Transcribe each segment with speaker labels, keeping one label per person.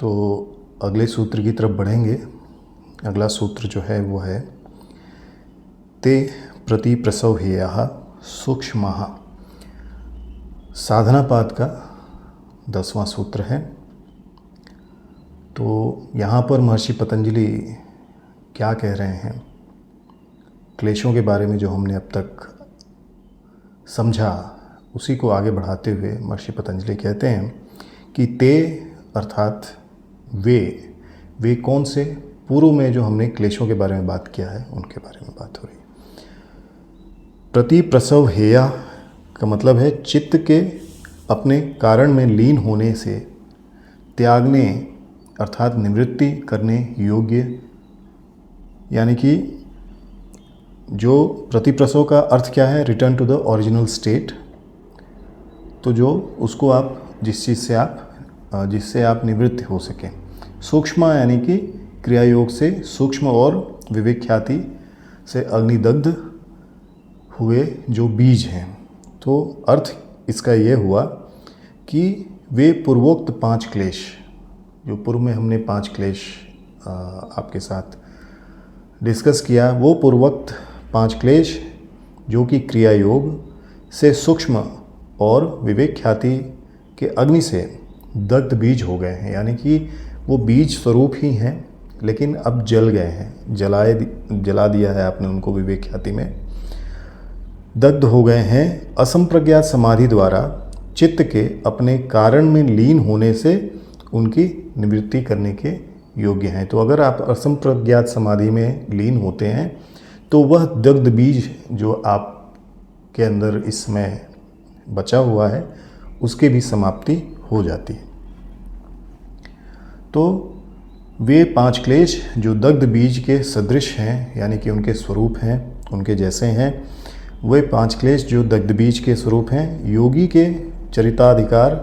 Speaker 1: तो अगले सूत्र की तरफ बढ़ेंगे। अगला सूत्र जो है वो है ते प्रति प्रसव हेयः सूक्ष्मः। साधनापाद का 10वां सूत्र है। तो यहाँ पर महर्षि पतंजलि क्या कह रहे हैं, क्लेशों के बारे में जो हमने अब तक समझा उसी को आगे बढ़ाते हुए महर्षि पतंजलि कहते हैं कि ते अर्थात वे कौन से, पूर्व में जो हमने क्लेशों के बारे में बात किया है उनके बारे में बात हो रही है। प्रति प्रसव हेया का मतलब है चित्त के अपने कारण में लीन होने से त्यागने अर्थात निवृत्ति करने योग्य, यानी कि जो प्रतिप्रसव का अर्थ क्या है, return to the original state. तो जो उसको आप जिससे आप निवृत्त हो सकें। सूक्ष्म यानी कि क्रिया योग से सूक्ष्म और विवेक ख्याति से अग्निदग्ध हुए जो बीज हैं। तो अर्थ इसका ये हुआ कि वे पूर्वोक्त 5 क्लेश, जो पूर्व में हमने 5 क्लेश आपके साथ डिस्कस किया, वो पूर्वोक्त 5 क्लेश जो कि क्रिया योग से सूक्ष्म और विवेक ख्याति के अग्नि से दग्ध बीज हो गए हैं, यानी कि वो बीज स्वरूप ही हैं लेकिन अब जल गए हैं, जला दिया है आपने उनको, विवेक ख्याति में दग्ध हो गए हैं। असंप्रज्ञात समाधि द्वारा चित्त के अपने कारण में लीन होने से उनकी निवृत्ति करने के योग्य हैं। तो अगर आप असंप्रज्ञात समाधि में लीन होते हैं तो वह दग्ध बीज जो आपके अंदर इस समय बचा हुआ है उसके भी समाप्ति हो जाती है। तो वे 5 क्लेश जो दग्ध बीज के सदृश हैं, यानी कि उनके स्वरूप हैं, उनके जैसे हैं, वे 5 क्लेश जो दग्ध बीज के स्वरूप हैं, योगी के चरिताधिकार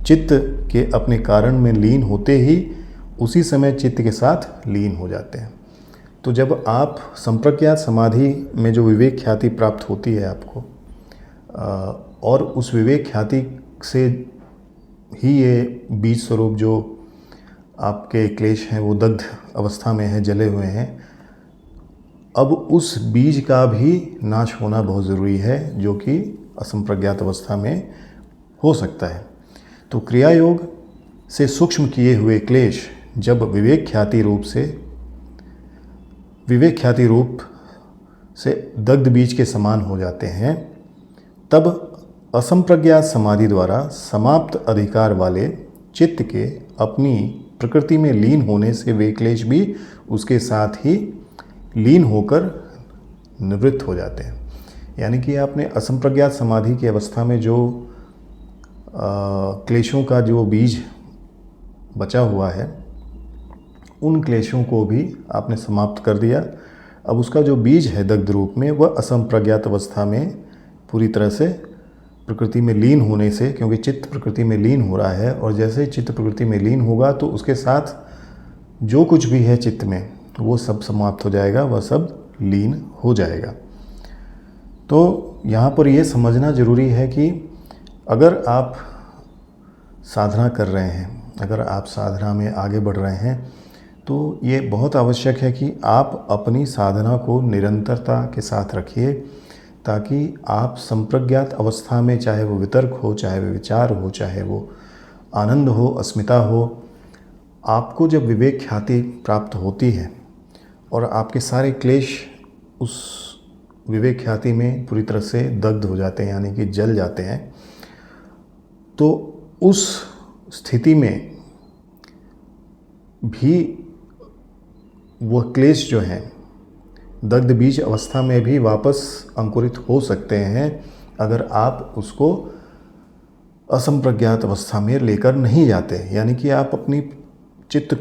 Speaker 1: चित्त के अपने कारण में लीन होते ही उसी समय चित्त के साथ लीन हो जाते हैं। तो जब आप संप्रज्ञात समाधि में जो विवेक ख्याति प्राप्त होती है आपको, और उस विवेक ख्याति से ही ये बीज स्वरूप जो आपके क्लेश हैं वो दग्ध अवस्था में है, जले हुए हैं, अब उस बीज का भी नाश होना बहुत ज़रूरी है जो कि असंप्रज्ञात अवस्था में हो सकता है। तो क्रिया योग से सूक्ष्म किए हुए क्लेश जब विवेक ख्याति रूप से दग्ध बीज के समान हो जाते हैं, तब असंप्रज्ञात समाधि द्वारा समाप्त अधिकार वाले चित्त के अपनी प्रकृति में लीन होने से वे क्लेश भी उसके साथ ही लीन होकर निवृत्त हो जाते हैं। यानी कि आपने असंप्रज्ञात समाधि की अवस्था में जो क्लेशों का जो बीज बचा हुआ है, उन क्लेशों को भी आपने समाप्त कर दिया। अब उसका जो बीज है दग्ध रूप में, वह असंप्रज्ञात अवस्था में पूरी तरह से प्रकृति में लीन होने से, क्योंकि चित्त प्रकृति में लीन हो रहा है, और जैसे ही चित्त प्रकृति में लीन होगा तो उसके साथ जो कुछ भी है चित्त में वो सब समाप्त हो जाएगा, वह सब लीन हो जाएगा। तो यहाँ पर ये समझना ज़रूरी है कि अगर आप साधना कर रहे हैं, अगर आप साधना में आगे बढ़ रहे हैं, तो ये बहुत आवश्यक है कि आप अपनी साधना को निरंतरता के साथ रखिए, ताकि आप संप्रज्ञात अवस्था में, चाहे वो वितर्क हो, चाहे वो विचार हो, चाहे वो आनंद हो, अस्मिता हो, आपको जब विवेक ख्याति प्राप्त होती है और आपके सारे क्लेश उस विवेक ख्याति में पूरी तरह से दग्ध हो जाते हैं, यानी कि जल जाते हैं, तो उस स्थिति में भी वह क्लेश जो हैं दग्ध बीज अवस्था में भी वापस अंकुरित हो सकते हैं अगर आप उसको असंप्रज्ञात अवस्था में लेकर नहीं जाते। यानी कि आप अपने चित्त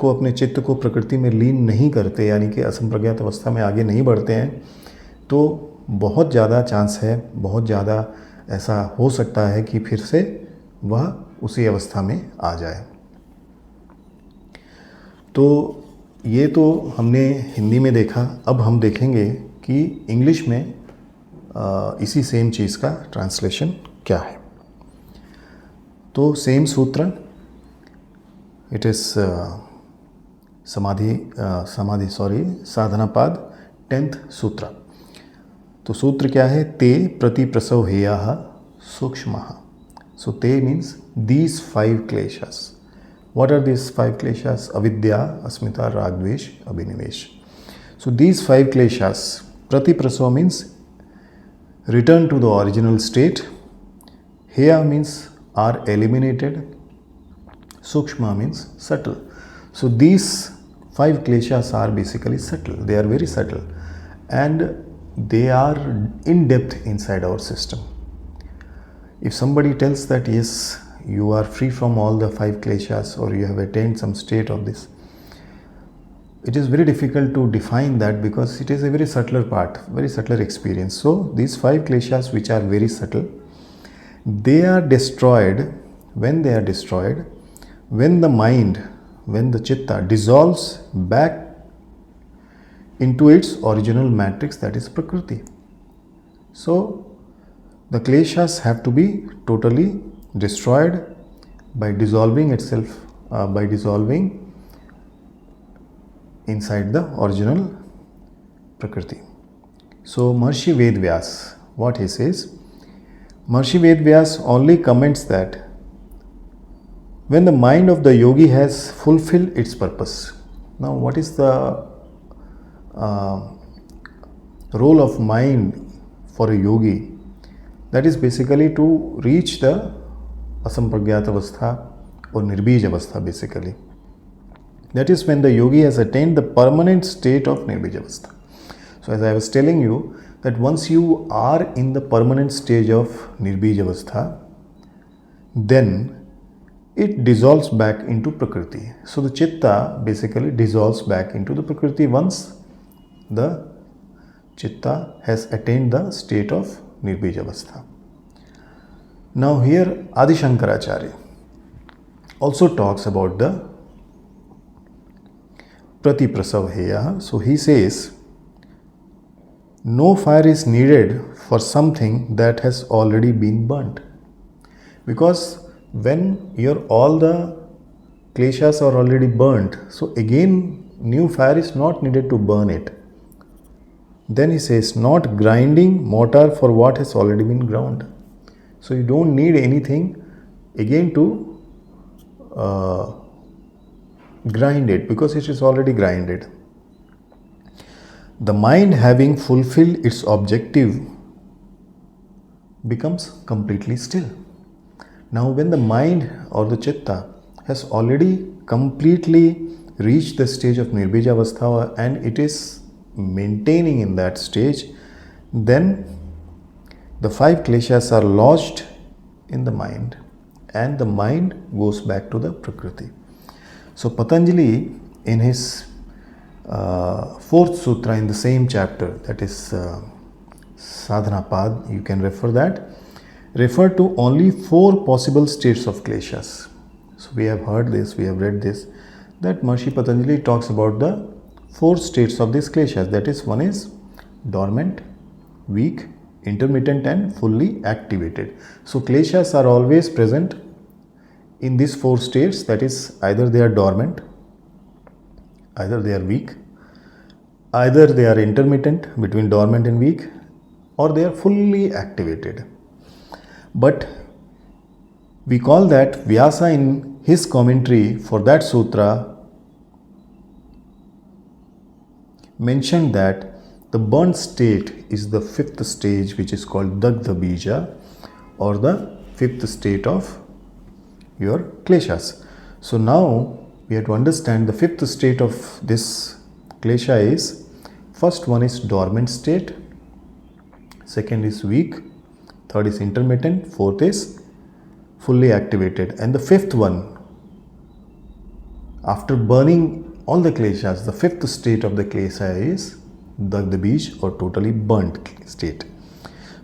Speaker 1: को प्रकृति में लीन नहीं करते, यानी कि असंप्रज्ञात अवस्था में आगे नहीं बढ़ते हैं, तो बहुत ज़्यादा चांस है, बहुत ज़्यादा ऐसा हो सकता है कि फिर से वह उसी अवस्था में आ जाए। तो ये तो हमने हिंदी में देखा, अब हम देखेंगे कि इंग्लिश में इसी सेम चीज़ का ट्रांसलेशन क्या है। तो सेम सूत्र, It is साधनापाद 10th सूत्र. तो सूत्र क्या है? ते प्रति प्रसव हेयाः सूक्ष्मः. So te means these 5 kleshas. What are these 5 kleshas? Avidya, asmita, rag, dvesh, abhinivesh. So these 5 kleshas, prati prasav means return to the original state. Heya means are eliminated. Sukshma means subtle. So these 5 kleshas are basically subtle. They are very subtle and they are in depth inside our system. If somebody tells that yes, you are free from all the 5 kleshas or you have attained some state of this, it is very difficult to define that because it is a very subtler part, very subtler experience. So these 5 kleshas which are very subtle, they are destroyed. When they are destroyed, when the mind, when the chitta dissolves back into its original matrix, that is Prakriti. So the kleshas have to be totally destroyed by dissolving itself, by dissolving inside the original Prakriti. So Maharishi Vedvyas, what he says? Maharishi Vedvyas only comments that when the mind of the yogi has fulfilled its purpose. Now what is the role of mind for a yogi? That is basically to reach the asampragyat avastha or nirbij avastha basically. That is when the yogi has attained the permanent state of nirbij avastha. So as I was telling you that once you are in the permanent stage of nirbij avastha, then it dissolves back into Prakriti. So the chitta basically dissolves back into the Prakriti once the chitta has attained the state of Nirbij Avastha. Now here Adi Shankaracharya also talks about the Prati Prasav Heya. So he says, no fire is needed for something that has already been burnt. Because when all the kleshas are already burnt, so again new fire is not needed to burn it. Then he says, not grinding mortar for what has already been ground. So you don't need anything again to grind it because it is already grinded. The mind having fulfilled its objective becomes completely still. Now when the mind or the chitta has already completely reached the stage of Nirbij Avastha and it is maintaining in that stage, then the 5 kleshas are lodged in the mind and the mind goes back to the Prakriti. So Patanjali in his 4th sutra in the same chapter, that is Sadhanapad, you can refer to only 4 possible states of kleshas. So we have heard this, we have read this, that Maharishi Patanjali talks about the 4 states of these kleshas. That is, one is dormant, weak, intermittent and fully activated. So kleshas are always present in these 4 states, that is either they are dormant, either they are weak, either they are intermittent between dormant and weak, or they are fully activated. But we call that Vyasa in his commentary for that sutra mentioned that the burnt state is the 5th stage, which is called Dagdha Bija, or the 5th state of your kleshas. So now we have to understand the 5th state of this klesha is, first one is dormant state, second is weak, third is intermittent, fourth is fully activated, and the 5th one, after burning all the kleshas, the 5th state of the klesha is Dagdha Bij, or totally burnt state.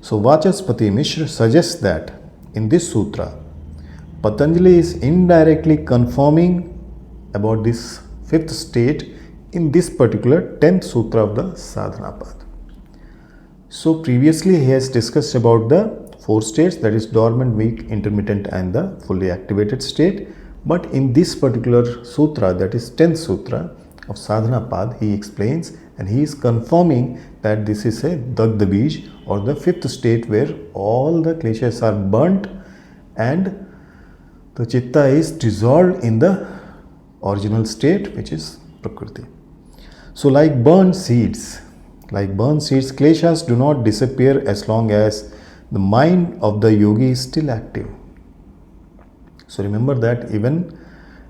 Speaker 1: So Vachaspati Mishra suggests that in this sutra, Patanjali is indirectly confirming about this 5th state in this particular 10th sutra of the Sadhanapad. So previously he has discussed about the 4 states, that is dormant, weak, intermittent and the fully activated state. But in this particular sutra, that is 10th sutra of Sadhana Pad, he explains and he is confirming that this is a Dagda Bij, or the fifth state where all the kleshas are burnt and the chitta is dissolved in the original state, which is Prakriti. So like burnt seeds, kleshas do not disappear as long as the mind of the yogi is still active. So remember that even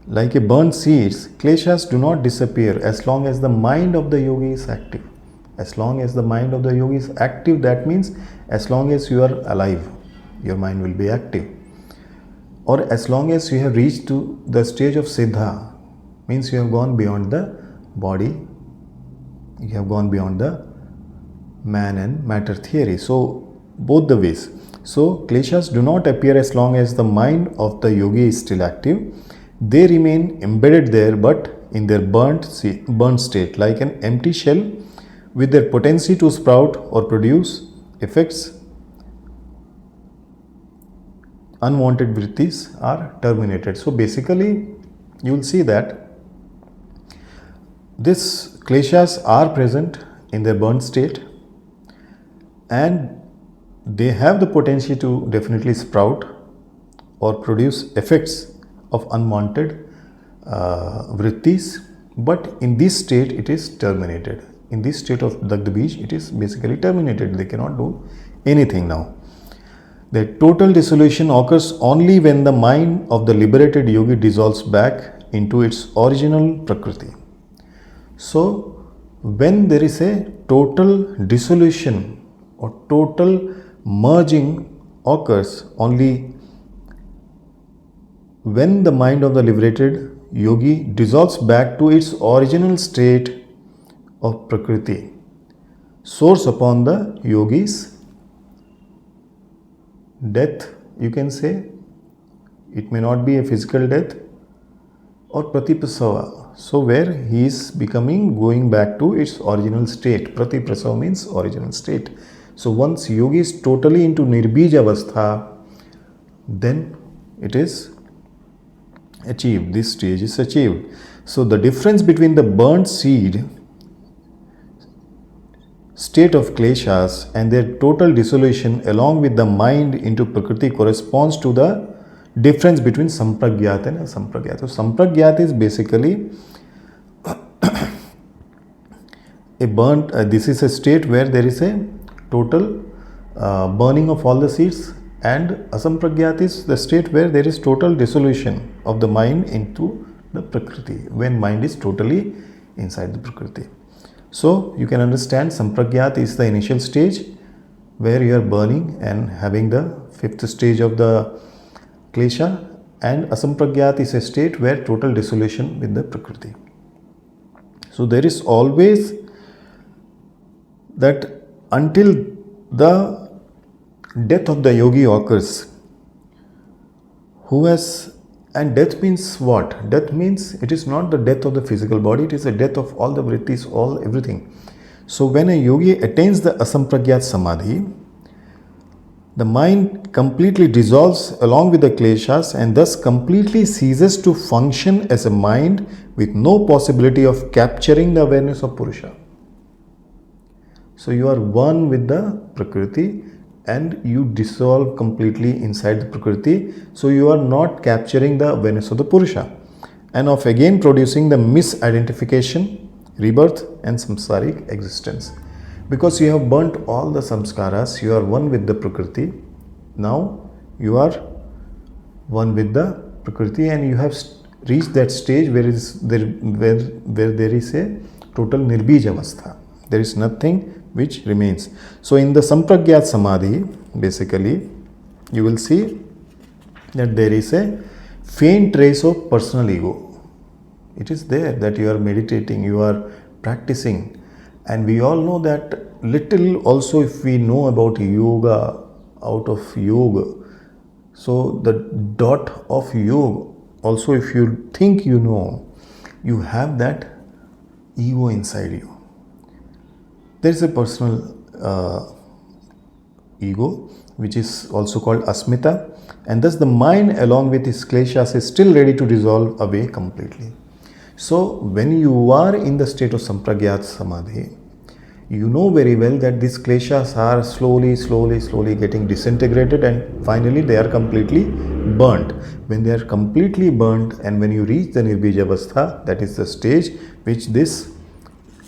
Speaker 1: like a burnt seeds, kleshas do not disappear as long as the mind of the yogi is active. As long as the mind of the yogi is active, that means as long as you are alive, your mind will be active. Or as long as you have reached to the stage of Siddha, means you have gone beyond the body, you have gone beyond the man and matter theory. So both the ways. So kleshas do not appear as long as the mind of the yogi is still active. They remain embedded there, but in their burnt state, like an empty shell, with their potency to sprout or produce effects. Unwanted vrittis are terminated. So basically, you will see that these kleshas are present in their burnt state, and they have the potential to definitely sprout or produce effects of unwanted vrittis, but in this state it is terminated. In this state of Dagda Bij, it is basically terminated. They cannot do anything now. The total dissolution occurs only when the mind of the liberated yogi dissolves back into its original Prakriti. So, when there is a total dissolution or total merging occurs only when the mind of the liberated yogi dissolves back to its original state of Prakriti, source upon the yogi's death, you can say. It may not be a physical death, or Pratiprasava. So where he is going back to its original state. Pratiprasava means original state. So once yogi is totally into Nirbij Avastha, then it is achieved. This stage is achieved. So the difference between the burnt seed state of kleshas and their total dissolution along with the mind into Prakriti corresponds to the difference between Sampragyat and Asampragyat. So Sampragyat is basically a burnt, this is a state where there is a total burning of all the seeds, and Asampragyat is the state where there is total dissolution of the mind into the Prakriti, when mind is totally inside the Prakriti. So you can understand Sampragyat is the initial stage where you are burning and having the fifth stage of the klesha, and Asampragyat is a state where total dissolution with the Prakriti. So there is always that until the death of the yogi occurs, and death means what? Death means it is not the death of the physical body, it is the death of all the vrittis, everything. So when a yogi attains the Asampragyat Samadhi, the mind completely dissolves along with the kleshas and thus completely ceases to function as a mind with no possibility of capturing the awareness of Purusha. So you are one with the Prakriti and you dissolve completely inside the Prakriti. So you are not capturing the awareness of the Purusha and of again producing the misidentification, rebirth and samsaric existence. Because you have burnt all the samskaras, you are one with the Prakriti. Now you are one with the Prakriti and you have reached that stage where there is a total Nirbij Avastha. There is nothing which remains. So in the Sampragyat Samadhi, basically, you will see that there is a faint trace of personal ego. It is there that you are meditating, you are practicing. And we all know that little also if we know about yoga, out of yoga. So the dot of yoga, also if you think you know, you have that ego inside you. There is a personal ego, which is also called asmita, and thus the mind along with its kleshas is still ready to dissolve away completely. So when you are in the state of sampragyat samadhi, you know very well that these kleshas are slowly getting disintegrated, and finally they are completely burnt. When they are completely burnt and when you reach the nirbij avastha, that is the stage which this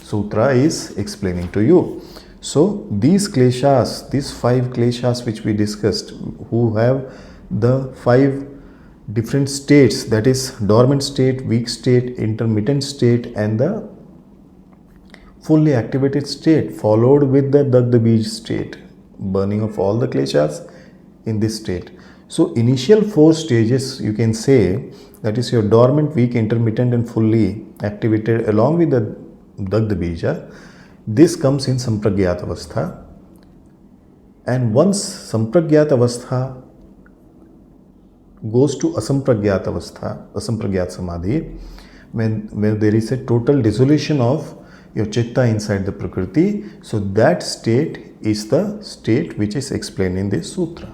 Speaker 1: sutra is explaining to you. So these kleshas, these 5 kleshas which we discussed, who have the 5 different states, that is dormant state, weak state, intermittent state, and the fully activated state, followed with the Dagda Bij state, burning of all the kleshas in this state. So initial 4 stages, you can say, that is your dormant, weak, intermittent, and fully activated along with the Dagda Bija. This comes in Sampragyat Avastha, and once Sampragyat Avastha goes to Asampragyat Avastha, Asampragyat Samadhi, when there is a total dissolution of your chitta inside the Prakriti, so that state is the state which is explained in this sutra.